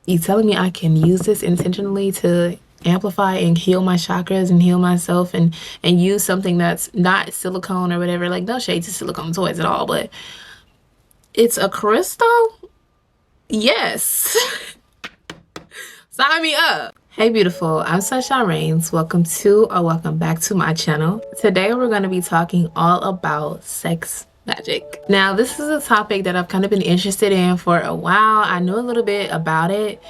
You telling me I can use this intentionally to amplify and heal my chakras and heal myself and use something that's not silicone or whatever? Like, no shade to silicone toys at all, but it's a crystal? Yes. Sign me up. Hey beautiful, I'm Sunshine Reigns. Welcome back to my channel. Today we're going to be talking all about sex magic. Now this is a topic that I've kind of been interested in for a while. I knew a little bit about it,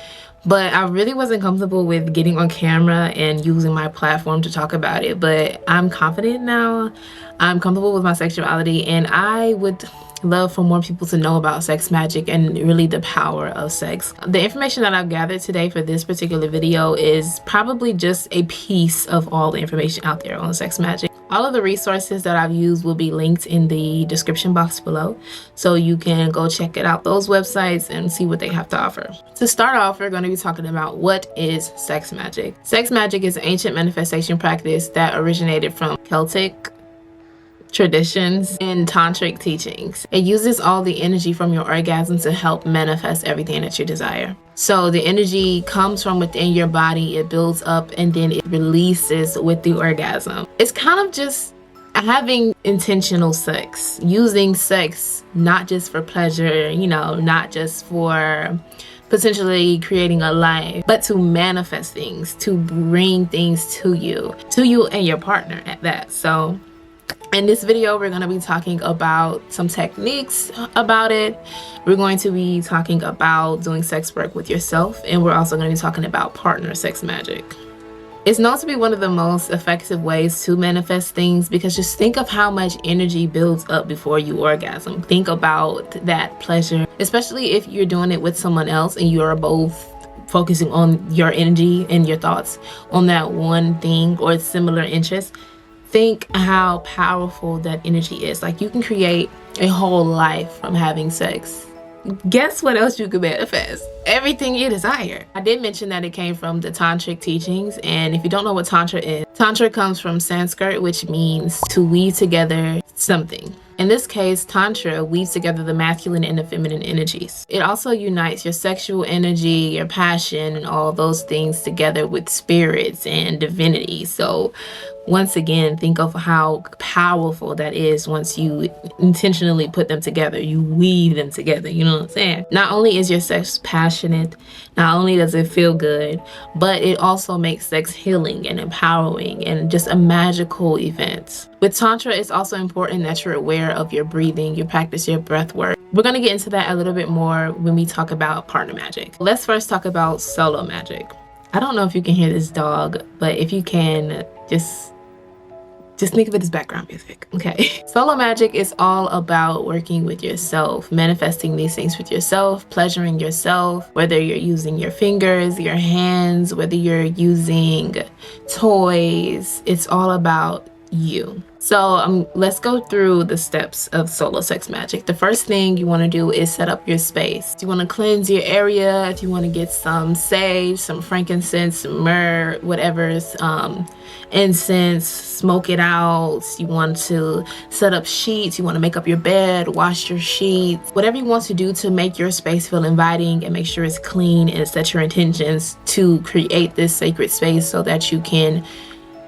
but I really wasn't comfortable with getting on camera and using my platform to talk about it. But I'm confident now. I'm comfortable with my sexuality, and I would love for more people to know about sex magic and really the power of sex. The information that I've gathered today for this particular video is probably just a piece of all the information out there on sex magic. All of the resources that I've used will be linked in the description box below, so you can go check it out, those websites, and see what they have to offer. To start off, we're going to be talking about what is sex magic. Sex magic is an ancient manifestation practice that originated from Celtic traditions and tantric teachings. It uses all the energy from your orgasm to help manifest everything that you desire. So the energy comes from within your body, it builds up, and then it releases with the orgasm. It's kind of just having intentional sex, using sex not just for pleasure, not just for potentially creating a life, but to manifest things, to bring things to you and your partner at that. So in this video, we're going to be talking about some techniques about it. We're going to be talking about doing sex work with yourself, and we're also going to be talking about partner sex magic. It's known to be one of the most effective ways to manifest things, because just think of how much energy builds up before you orgasm. Think about that pleasure, especially if you're doing it with someone else and you're both focusing on your energy and your thoughts on that one thing or similar interests. Think how powerful that energy is. Like, you can create a whole life from having sex. Guess what else you could manifest? Everything you desire. I did mention that it came from the tantric teachings, and if you don't know what tantra is, tantra comes from Sanskrit, which means to weave together something. In this case, tantra weaves together the masculine and the feminine energies. It also unites your sexual energy, your passion, and all those things together with spirits and divinity. So once again, think of how powerful that is once you intentionally put them together. You weave them together, you know what I'm saying? Not only is your sex passionate, not only does it feel good, but it also makes sex healing and empowering and just a magical event. With Tantra, it's also important that you're aware of your breathing, you practice your breath work. We're going to get into that a little bit more when we talk about partner magic. Let's first talk about solo magic. I don't know if you can hear this dog, but if you can, just think of it as background music, okay? Solo magic is all about working with yourself, manifesting these things with yourself, pleasuring yourself, whether you're using your fingers, your hands, whether you're using toys. It's all about you. So let's go through the steps of solo sex magic. The first thing you want to do is set up your space. You want to cleanse your area. If you want to get some sage, some frankincense, some myrrh, whatever's incense, smoke it out. You want to set up sheets. You want to make up your bed, wash your sheets, whatever you want to do to make your space feel inviting and make sure it's clean, and set your intentions to create this sacred space so that you can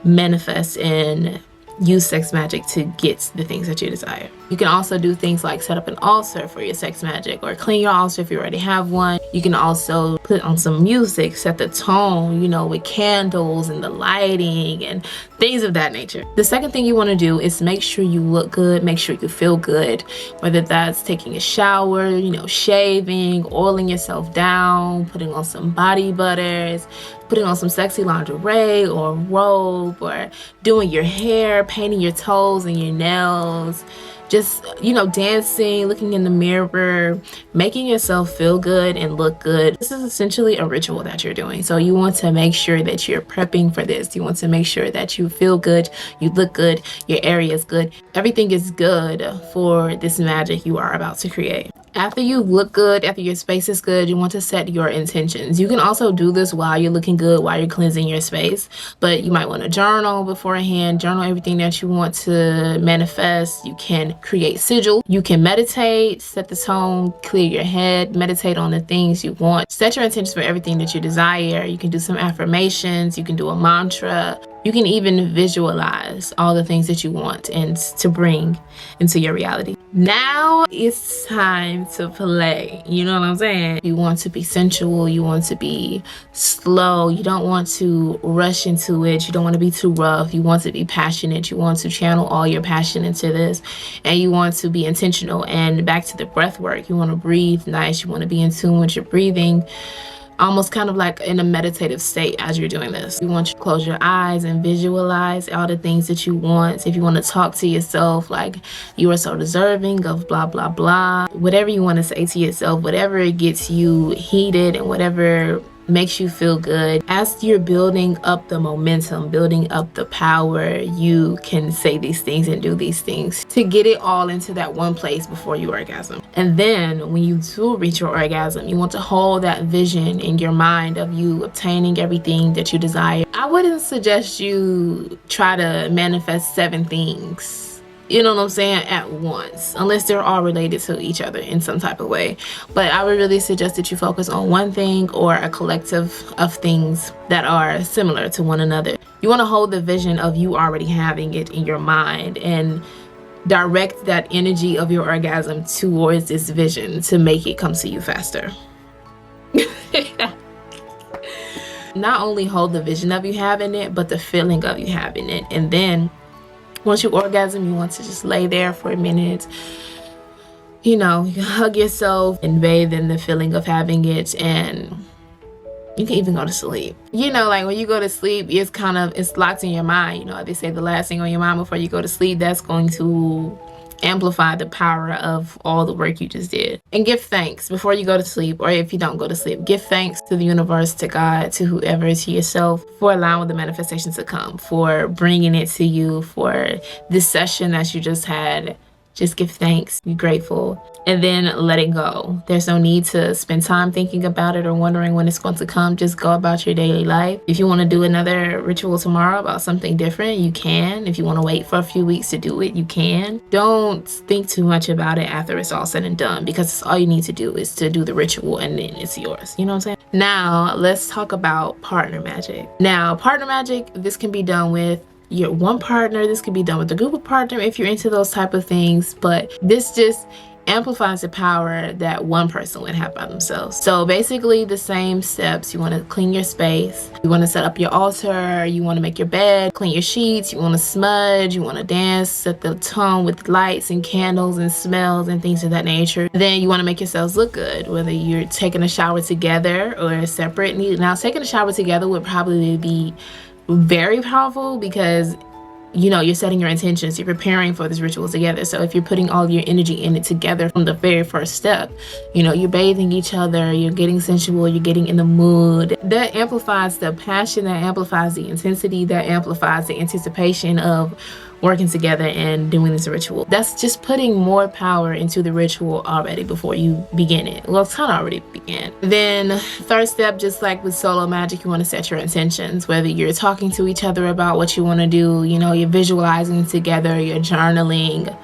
manifest and use sex magic to get the things that you desire. You can also do things like set up an altar for your sex magic, or clean your altar if you already have one. You can also put on some music, set the tone, with candles and the lighting and things of that nature. The second thing you want to do is make sure you look good, make sure you feel good, whether that's taking a shower, shaving, oiling yourself down, putting on some body butters, putting on some sexy lingerie or robe, or doing your hair, painting your toes and your nails, just, dancing, looking in the mirror, making yourself feel good and look good. This is essentially a ritual that you're doing. So you want to make sure that you're prepping for this. You want to make sure that you feel good, you look good, your area is good. Everything is good for this magic you are about to create. After you look good, after your space is good, you want to set your intentions. You can also do this while you're looking good, while you're cleansing your space, but you might want to journal beforehand, journal everything that you want to manifest. You can create sigil, you can meditate, set the tone, clear your head, meditate on the things you want. Set your intentions for everything that you desire. You can do some affirmations, you can do a mantra. You can even visualize all the things that you want and to bring into your reality. Now it's time to play. You know what I'm saying? You want to be sensual. You want to be slow. You don't want to rush into it. You don't want to be too rough. You want to be passionate. You want to channel all your passion into this. And you want to be intentional. And back to the breath work. You want to breathe nice. You want to be in tune with your breathing. Almost kind of like in a meditative state as you're doing this. You want you to close your eyes and visualize all the things that you want. If you want to talk to yourself like you are so deserving of blah, blah, blah. Whatever you want to say to yourself, whatever gets you heated and whatever makes you feel good. As you're building up the momentum, building up the power, you can say these things and do these things to get it all into that one place before you orgasm. And then when you do reach your orgasm, you want to hold that vision in your mind of you obtaining everything that you desire. I wouldn't suggest you try to manifest 7 things, you know what I'm saying, at once, unless they're all related to each other in some type of way. But I would really suggest that you focus on one thing or a collective of things that are similar to one another. You want to hold the vision of you already having it in your mind and direct that energy of your orgasm towards this vision to make it come to you faster. Not only hold the vision of you having it, but the feeling of you having it. And then once you orgasm, you want to just lay there for a minute. You know, you can hug yourself and bathe in the feeling of having it, and you can even go to sleep. You know, like when you go to sleep, it's locked in your mind. You know, they say the last thing on your mind before you go to sleep, that's going to amplify the power of all the work you just did. And give thanks before you go to sleep, or if you don't go to sleep, give thanks to the universe, to God, to whoever, to yourself, for allowing the manifestation to come, for bringing it to you, for this session that you just had. Just give thanks, be grateful, and then let it go. There's no need to spend time thinking about it or wondering when it's going to come. Just go about your daily life. If you want to do another ritual tomorrow about something different, you can. If you want to wait for a few weeks to do it, you can. Don't think too much about it after it's all said and done, because all you need to do is to do the ritual and then it's yours. You know what I'm saying? Now, let's talk about partner magic. Now, partner magic, this can be done with your one partner. This can be done with a group of partner if you're into those type of things, but this just amplifies the power that one person would have by themselves. So basically the same steps. You want to clean your space, you want to set up your altar, you want to make your bed, clean your sheets, you want to smudge, you want to dance, set the tone with lights and candles and smells and things of that nature. Then you want to make yourselves look good, whether you're taking a shower together or separate. Now, taking a shower together would probably be very powerful, because you know, you're setting your intentions, you're preparing for this ritual together. So if you're putting all your energy in it together from the very first step, you know, you're bathing each other, you're getting sensual, you're getting in the mood. That amplifies the passion, that amplifies the intensity, that amplifies the anticipation of working together and doing this ritual. That's just putting more power into the ritual already before you begin it. Well, it's kind of already began. Then third step, just like with solo magic, you want to set your intentions, whether you're talking to each other about what you want to do, you know, you're visualizing together, you're journaling,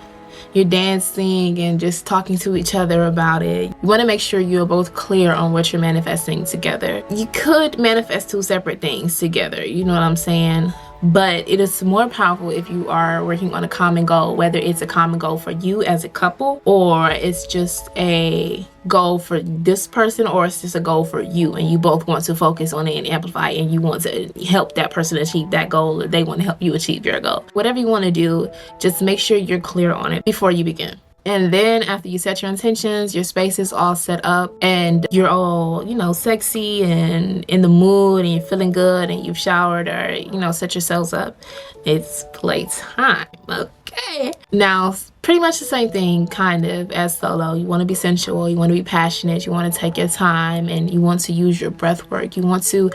you're dancing and just talking to each other about it. You want to make sure you're both clear on what you're manifesting together. You could manifest 2 separate things together, you know what I'm saying? But it is more powerful if you are working on a common goal, whether it's a common goal for you as a couple, or it's just a goal for this person, or it's just a goal for you and you both want to focus on it and amplify it, and you want to help that person achieve that goal, or they want to help you achieve your goal. Whatever you want to do, just make sure you're clear on it before you begin. And then after you set your intentions, your space is all set up and you're all, you know, sexy and in the mood and you're feeling good and you've showered or, you know, set yourselves up, it's playtime. Okay. Okay. Now, pretty much the same thing, kind of, as solo. You want to be sensual, you want to be passionate, you want to take your time, and you want to use your breath work. You want to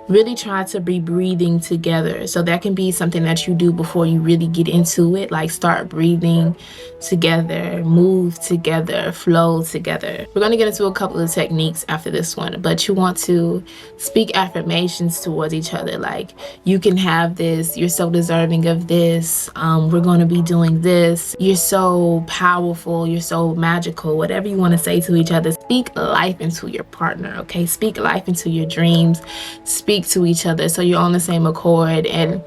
really try to be breathing together. So that can be something that you do before you really get into it, like start breathing together, move together, flow together. We're going to get into a couple of techniques after this one, but you want to speak affirmations towards each other, like you can have this, you're so deserving of this, we're going to be doing this, you're so powerful, you're so magical, whatever you want to say to each other. Speak life into your partner, okay? Speak life into your dreams. Speak to each other so you're on the same accord. And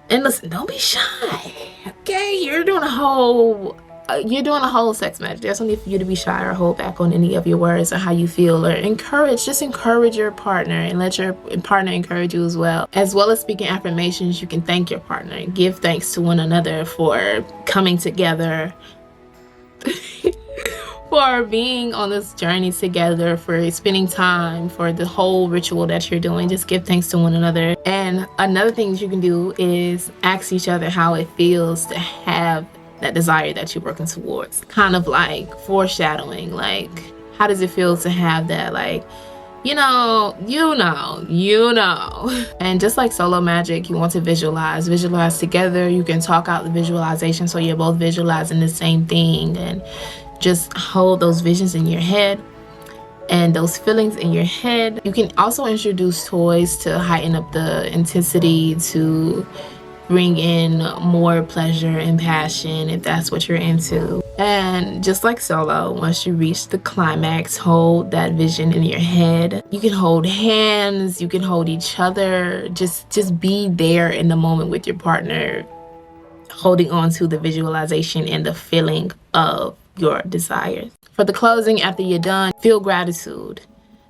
listen, don't be shy, okay? You're doing a whole sex match. There's no need for you to be shy or hold back on any of your words or how you feel, or just encourage your partner and let your partner encourage you as well. As well as speaking affirmations, you can thank your partner and give thanks to one another for coming together, for being on this journey together, for spending time, for the whole ritual that you're doing. Just give thanks to one another. And another thing that you can do is ask each other how it feels to have that desire that you're working towards. Kind of like foreshadowing, like how does it feel to have that, like, you know. And just like solo magic, you want to visualize together. You can talk out the visualization so you're both visualizing the same thing, and just hold those visions in your head and those feelings in your head. You can also introduce toys to heighten up the intensity, to bring in more pleasure and passion if that's what you're into. And just like solo, once you reach the climax, hold that vision in your head. You can hold hands, you can hold each other. Just be there in the moment with your partner, holding on to the visualization and the feeling of your desires. For the closing, after you're done, feel gratitude.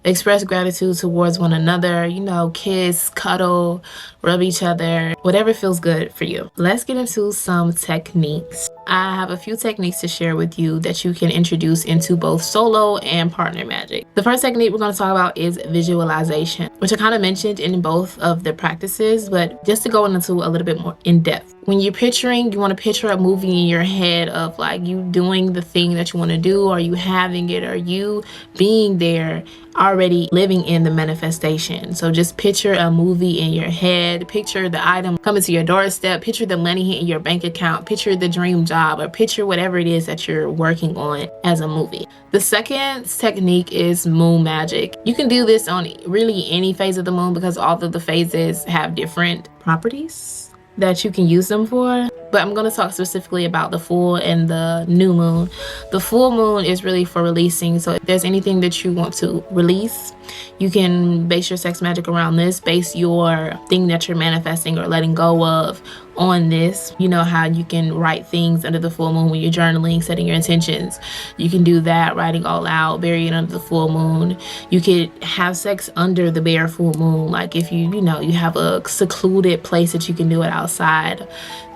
Express gratitude towards one another, kiss, cuddle, rub each other, whatever feels good for you. Let's get into some techniques. I have a few techniques to share with you that you can introduce into both solo and partner magic. The first technique we're going to talk about is visualization, which I kind of mentioned in both of the practices, but just to go into a little bit more in depth. When you're picturing, you want to picture a movie in your head of like you doing the thing that you want to do, or you having it, or you being there, already living in the manifestation. So just picture a movie in your head, picture the item coming to your doorstep, picture the money hitting your bank account, picture the dream job, or picture whatever it is that you're working on as a movie. The second technique is moon magic. You can do this on really any phase of the moon because all of the phases have different properties that you can use them for. But I'm going to talk specifically about the full and the new moon. The full moon is really for releasing. So if there's anything that you want to release, you can base your sex magic around this. Base your thing that you're manifesting or letting go of on this. You know how you can write things under the full moon when you're journaling, setting your intentions. You can do that, writing all out, bury it under the full moon. You could have sex under the bare full moon. Like if you have a secluded place that you can do it outside,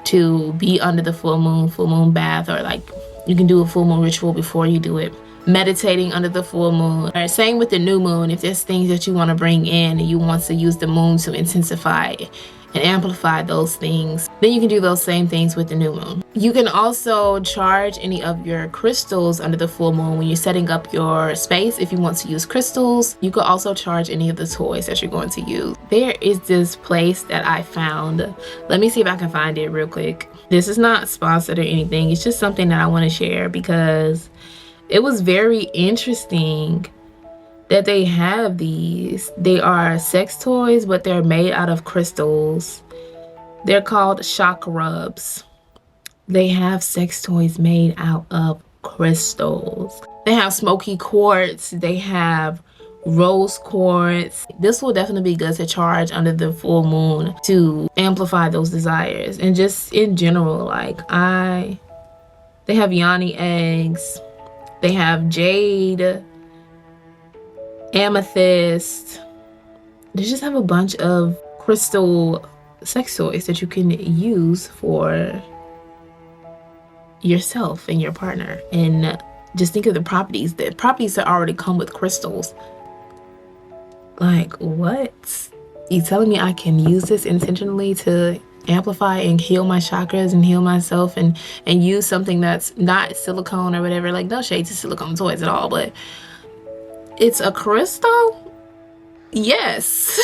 to be under the full moon bath, or like you can do a full moon ritual before you do it. Meditating under the full moon. Or same with the new moon. If there's things that you want to bring in and you want to use the moon to intensify and amplify those things, then you can do those same things with the new moon. You can also charge any of your crystals under the full moon when you're setting up your space. If you want to use crystals, you could also charge any of the toys that you're going to use. There is this place that I found. Let me see if I can find it real quick. This is not sponsored or anything. It's just something that I want to share because it was very interesting that they have these. They are sex toys, but they're made out of crystals. They're called shock rubs. They have sex toys made out of crystals. They have smoky quartz. They have rose quartz. This will definitely be good to charge under the full moon to amplify those desires. And just in general, they have yoni eggs. They have jade, amethyst. They just have a bunch of crystal sex toys that you can use for yourself and your partner. And just think of the properties that already come with crystals. Like, what? You telling me I can use this intentionally to amplify and heal my chakras and heal myself and use something that's not silicone or whatever. Like, no shade to silicone toys at all, but it's a crystal. Yes.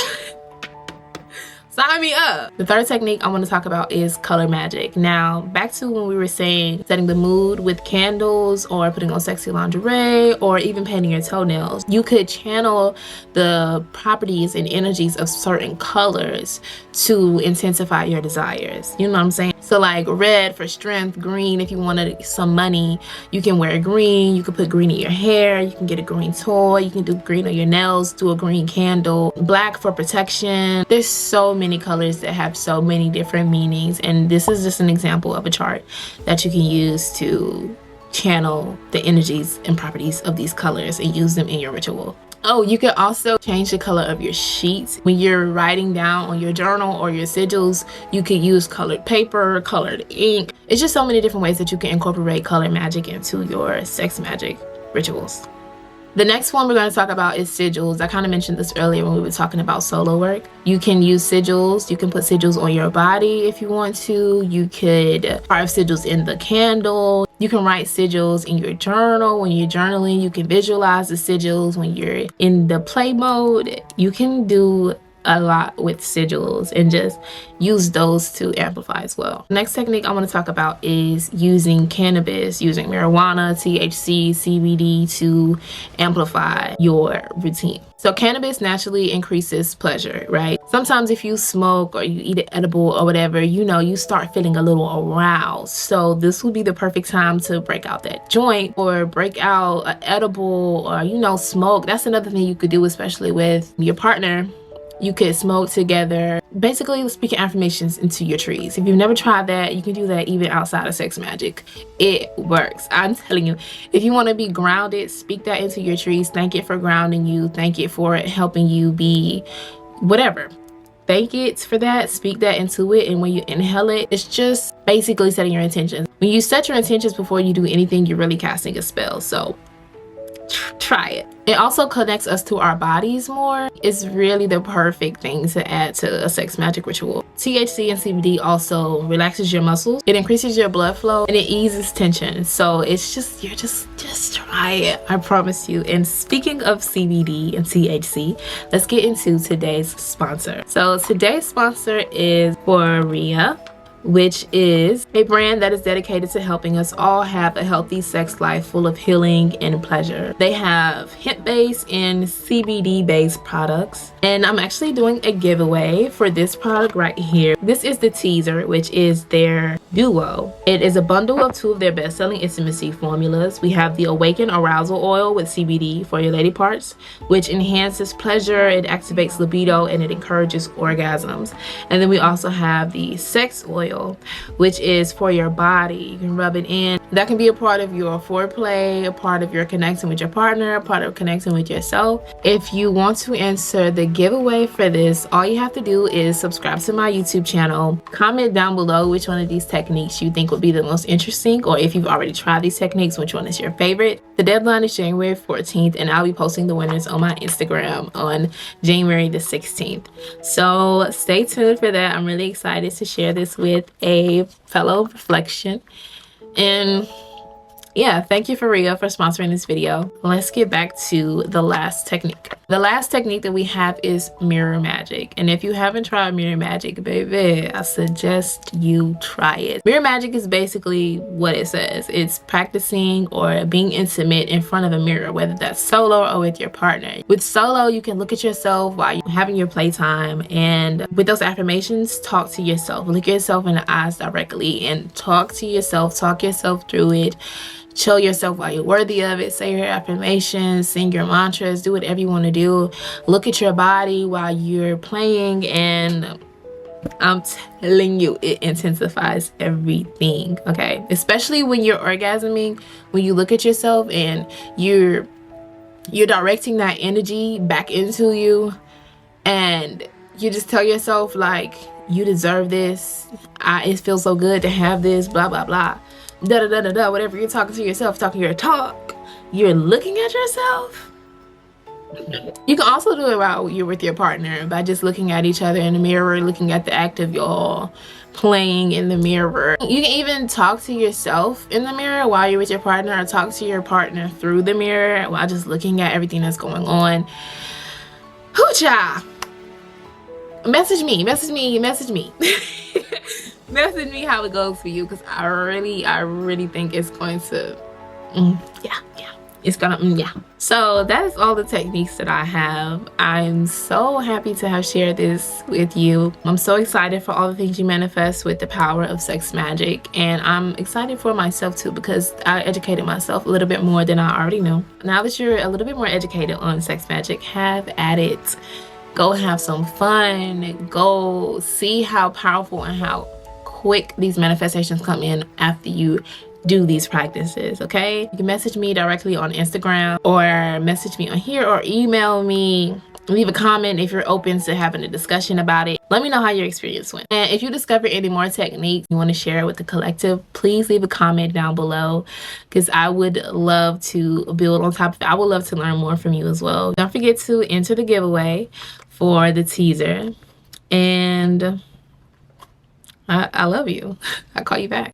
Sign me up. The third technique I want to talk about is color magic. Now, back to when we were saying setting the mood with candles or putting on sexy lingerie or even painting your toenails. You could channel the properties and energies of certain colors to intensify your desires. You know what I'm saying? So like red for strength, green if you wanted some money, you can wear green. You can put green in your hair. You can get a green toy. You can do green on your nails, do a green candle. Black for protection. There's so many colors that have so many different meanings, and this is just an example of a chart that you can use to channel the energies and properties of these colors and use them in your ritual. Oh, you can also change the color of your sheets. When you're writing down on your journal or your sigils, you can use colored paper, colored ink. It's just so many different ways that you can incorporate color magic into your sex magic rituals. The next one we're going to talk about is sigils. I kind of mentioned this earlier when we were talking about solo work. You can use sigils. You can put sigils on your body if you want to. You could carve sigils in the candle. You can write sigils in your journal. When you're journaling, you can visualize the sigils. When you're in the play mode, you can do a lot with sigils and just use those to amplify as well. Next technique I want to talk about is using cannabis, using marijuana, THC, CBD to amplify your routine. So cannabis naturally increases pleasure, right? Sometimes if you smoke or you eat an edible or whatever, you know, you start feeling a little aroused. So this would be the perfect time to break out that joint or break out an edible or, you know, smoke. That's another thing you could do, especially with your partner. You could smoke together, basically speaking affirmations into your trees. If you've never tried that, you can do that even outside of sex magic. It works. I'm telling you, if you want to be grounded, speak that into your trees. Thank it for grounding you. Thank it for helping you be whatever. Thank it for that. Speak that into it. And when you inhale it, it's just basically setting your intentions. When you set your intentions before you do anything, you're really casting a spell. So try it. It also connects us to our bodies more. It's really the perfect thing to add to a sex magic ritual. THC and CBD also relaxes your muscles. It increases your blood flow and it eases tension. So it's just, just try it. I promise you. And speaking of CBD and THC, let's get into today's sponsor. So today's sponsor is Foria, which is a brand that is dedicated to helping us all have a healthy sex life full of healing and pleasure. They have hemp-based and CBD-based products, and I'm actually doing a giveaway for this product right here. This is the teaser, which is their duo. It is a bundle of 2 of their best-selling intimacy formulas. We have the Awaken Arousal Oil with CBD for your lady parts, which enhances pleasure, it activates libido, and it encourages orgasms. And then we also have the Sex Oil, which is for your body. You can rub it in. That can be a part of your foreplay, a part of your connecting with your partner, a part of connecting with yourself. If you want to answer the giveaway for this, all you have to do is subscribe to my YouTube channel, comment down below which one of these techniques you think would be the most interesting, or if you've already tried these techniques, which one is your favorite. The deadline is January 14th, and I'll be posting the winners on my Instagram on January the 16th. So stay tuned for that. I'm really excited to share this with a fellow reflection. And yeah, thank you Foria for sponsoring this video. Let's get back to the last technique. The last technique that we have is mirror magic. And if you haven't tried mirror magic, baby, I suggest you try it. Mirror magic is basically what it says. It's practicing or being intimate in front of a mirror, whether that's solo or with your partner. With solo, you can look at yourself while you're having your playtime, and with those affirmations, talk to yourself. Look yourself in the eyes directly and talk to yourself, talk yourself through it. Show yourself why you're worthy of it. Say your affirmations, sing your mantras, do whatever you want to do. Look at your body while you're playing, and I'm telling you, it intensifies everything, okay? Especially when you're orgasming, when you look at yourself and you're directing that energy back into you, and you just tell yourself, like, you deserve this. It feels so good to have this, blah, blah, blah. Da da da da da, whatever you're talking to yourself, talking your talk, you're looking at yourself. You can also do it while you're with your partner by just looking at each other in the mirror, looking at the act of y'all playing in the mirror. You can even talk to yourself in the mirror while you're with your partner, or talk to your partner through the mirror while just looking at everything that's going on. Hoocha! Message me. Message me how it goes for you, because I really think it's going to yeah, it's gonna yeah. So that is all the techniques that I have. I'm so happy to have shared this with you. I'm so excited for all the things you manifest with the power of sex magic, and I'm excited for myself too, because I educated myself a little bit more than I already knew. Now that you're a little bit more educated on sex magic, have at it. Go have some fun. Go see how powerful and how quick these manifestations come in after you do these practices. Okay, you can message me directly on Instagram, or message me on here, or email me. Leave a comment if you're open to having a discussion about it. Let me know how your experience went. And if you discover any more techniques you want to share with the collective, please leave a comment down below, because I would love to build on top of it. I would love to learn more from you as well. Don't forget to enter the giveaway for the teaser. And I love you. I'll call you back.